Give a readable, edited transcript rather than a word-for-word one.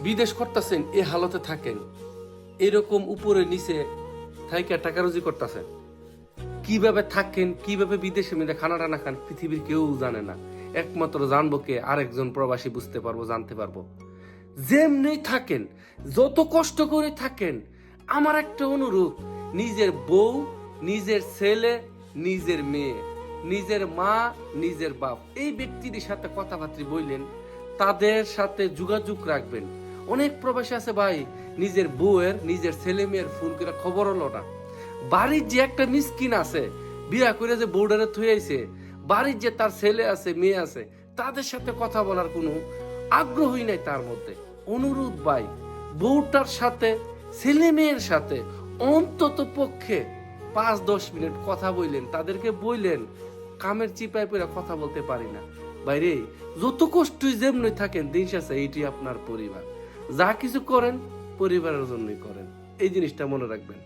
বিদেশ করতেছেন, এ হালতে থাকেন, এরকম উপরে নিচে থাইকা টাকা রুজি করতেছেন, কিভাবে থাকেন, কিভাবে বিদেশে মেয়েদের খানা টানা খান, পৃথিবীর কেউ জানে না। একমাত্র জানবো কে, আরেকজন প্রবাসী বুঝতে পারবো, জানতে পারবো। যেমনি থাকেন, যত কষ্ট করে থাকেন, আমার একটা অনুরোধ, নিজের বউ, নিজের ছেলে, নিজের মেয়ে, নিজের মা, নিজের বাপ, এই ব্যক্তিদের সাথে কথাবার্তা বললেন, তাদের সাথে যোগাযোগ রাখবেন। অনেক প্রবাসী আছে ভাই, নিজের বউয়ের, নিজের ছেলে মেয়ের ফোন করে খবর হলো না। বাড়ির যে একটা মিসকিন আছে, বিয়া করে যে বর্ডারে থুয়ে আইছে, বাড়ির যে তার ছেলে আছে, মেয়ে আছে, তাদের সাথে কথা বলার কোনো আগ্রহই নাই তার মধ্যে। অনুরোধ ভাই, বউটার সাথে, ছেলে মেয়ের সাথে অন্তত পক্ষে 5-10 মিনিট কথা বললেন, তাদেরকে বললেন, কামের চিপায় পড়ে কথা বলতে পারি না বাইরে, যত কষ্টই যেমনি থাকেন, দিন শেষে এইটি আপনার পরিবার। যা কিছু করেন পরিবারের জন্যই করেন, এই জিনিসটা মনে রাখবেন।